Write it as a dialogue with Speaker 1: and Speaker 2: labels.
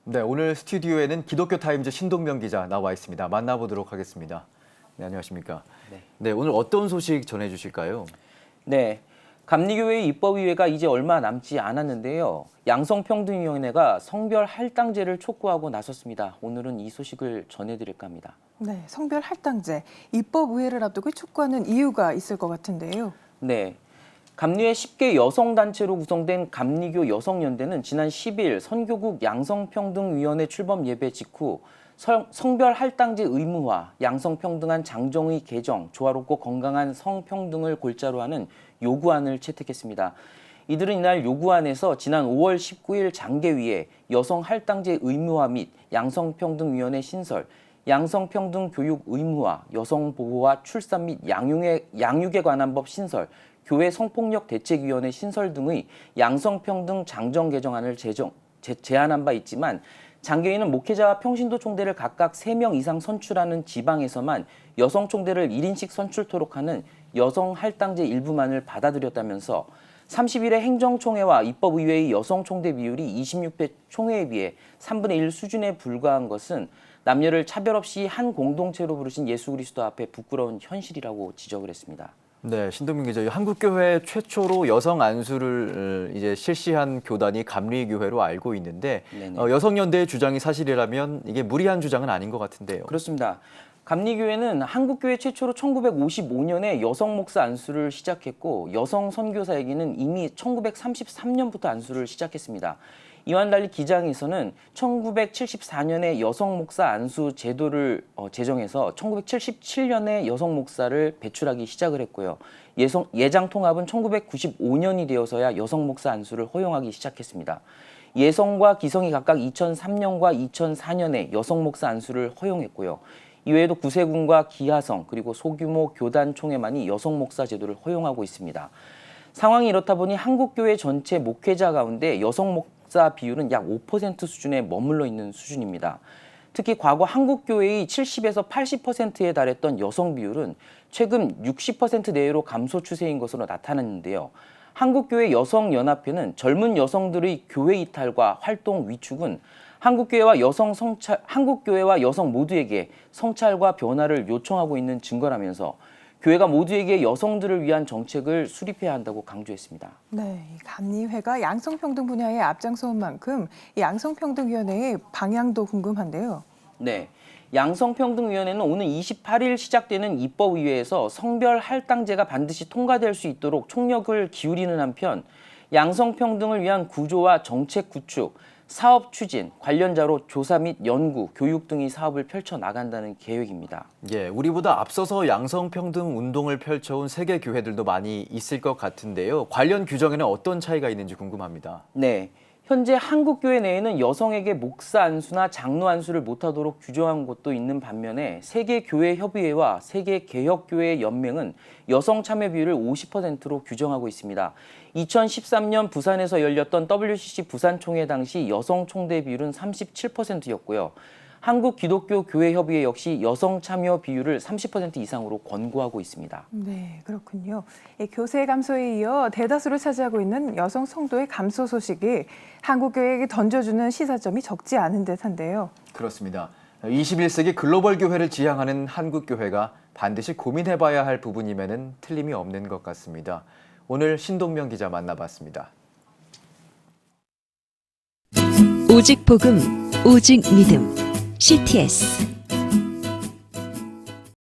Speaker 1: 네, 오늘 스튜디오에는 기독교 타임즈 신동명 기자 나와 있습니다. 만나보도록 하겠습니다. 네, 안녕하십니까? 네, 오늘 어떤 소식 전해주실까요?
Speaker 2: 네, 감리교회 입법의회가 이제 얼마 남지 않았는데요. 양성평등위원회가 성별 할당제를 촉구하고 나섰습니다. 오늘은 이 소식을 전해드릴까 합니다.
Speaker 3: 네, 성별 할당제, 입법의회를 앞두고 촉구하는 이유가 있을 것 같은데요.
Speaker 2: 네, 감리회 10개 여성단체로 구성된 감리교 여성연대는 지난 10일 선교국 양성평등위원회 출범 예배 직후 성별 할당제 의무화, 양성평등한 장정의 개정, 조화롭고 건강한 성평등을 골자로 하는 요구안을 채택했습니다. 이들은 이날 요구안에서 지난 5월 19일 장개위에 여성 할당제 의무화 및 양성평등위원회 신설, 양성평등 교육 의무화, 여성보호와 출산 및 양육에 관한 법 신설, 교회 성폭력 대책위원회 신설 등의 양성평등 장정 개정안을 제안한 바 있지만 장개위는 목회자와 평신도 총대를 각각 3명 이상 선출하는 지방에서만 여성 총대를 1인씩 선출토록 하는 여성 할당제 일부만을 받아들였다면서 30일의 행정총회와 입법의회의 여성 총대 비율이 26대 총회에 비해 3분의 1 수준에 불과한 것은 남녀를 차별 없이 한 공동체로 부르신 예수 그리스도 앞에 부끄러운 현실이라고 지적을 했습니다.
Speaker 1: 네, 신동민 기자, 한국교회 최초로 여성 안수를 이제 실시한 교단이 감리교회로 알고 있는데 여성연대의 주장이 사실이라면 이게 무리한 주장은 아닌 것 같은데요.
Speaker 2: 그렇습니다. 감리교회는 한국교회 최초로 1955년에 여성 목사 안수를 시작했고 여성 선교사에게는 이미 1933년부터 안수를 시작했습니다. 이와는 달리 기장에서는 1974년에 여성 목사 안수 제도를 제정해서 1977년에 여성 목사를 배출하기 시작을 했고요. 예장 통합은 1995년이 되어서야 여성 목사 안수를 허용하기 시작했습니다. 예성과 기성이 각각 2003년과 2004년에 여성 목사 안수를 허용했고요. 이외에도 구세군과 기하성 그리고 소규모 교단 총회만이 여성 목사 제도를 허용하고 있습니다. 상황이 이렇다 보니 한국교회 전체 목회자 가운데 여성 목사 비율은 약 5% 수준에 머물러 있는 수준입니다. 특히 과거 한국교회의 70에서 80%에 달했던 여성 비율은 최근 60% 내외로 감소 추세인 것으로 나타났는데요. 한국교회 여성연합회는 젊은 여성들의 교회 이탈과 활동 위축은 한국교회와 여성 모두에게 성찰과 변화를 요청하고 있는 증거라면서 교회가 모두에게 여성들을 위한 정책을 수립해야 한다고 강조했습니다.
Speaker 3: 네, 감리회가 양성평등 분야에 앞장서온 만큼 이 양성평등위원회의 방향도 궁금한데요.
Speaker 2: 네, 양성평등위원회는 오는 28일 시작되는 입법의회에서 성별 할당제가 반드시 통과될 수 있도록 총력을 기울이는 한편 양성평등을 위한 구조와 정책 구축, 사업 추진, 관련자로 조사 및 연구, 교육 등의 사업을 펼쳐나간다는 계획입니다.
Speaker 1: 예, 우리보다 앞서서 양성평등 운동을 펼쳐온 세계 교회들도 많이 있을 것 같은데요. 관련 규정에는 어떤 차이가 있는지 궁금합니다.
Speaker 2: 네, 현재 한국교회 내에는 여성에게 목사 안수나 장로 안수를 못하도록 규정한 곳도 있는 반면에 세계교회협의회와 세계개혁교회 연맹은 여성 참여 비율을 50%로 규정하고 있습니다. 2013년 부산에서 열렸던 WCC 부산총회 당시 여성 총대 비율은 37%였고요. 한국기독교교회협의회 역시 여성 참여 비율을 30% 이상으로 권고하고 있습니다.
Speaker 3: 네, 그렇군요. 교세 감소에 이어 대다수를 차지하고 있는 여성 성도의 감소 소식이 한국교회에게 던져주는 시사점이 적지 않은 듯한데요.
Speaker 1: 그렇습니다. 21세기 글로벌 교회를 지향하는 한국교회가 반드시 고민해봐야 할 부분임에는 틀림이 없는 것 같습니다. 오늘 신동명 기자 만나봤습니다.
Speaker 4: 오직 복음, 오직 믿음, CTS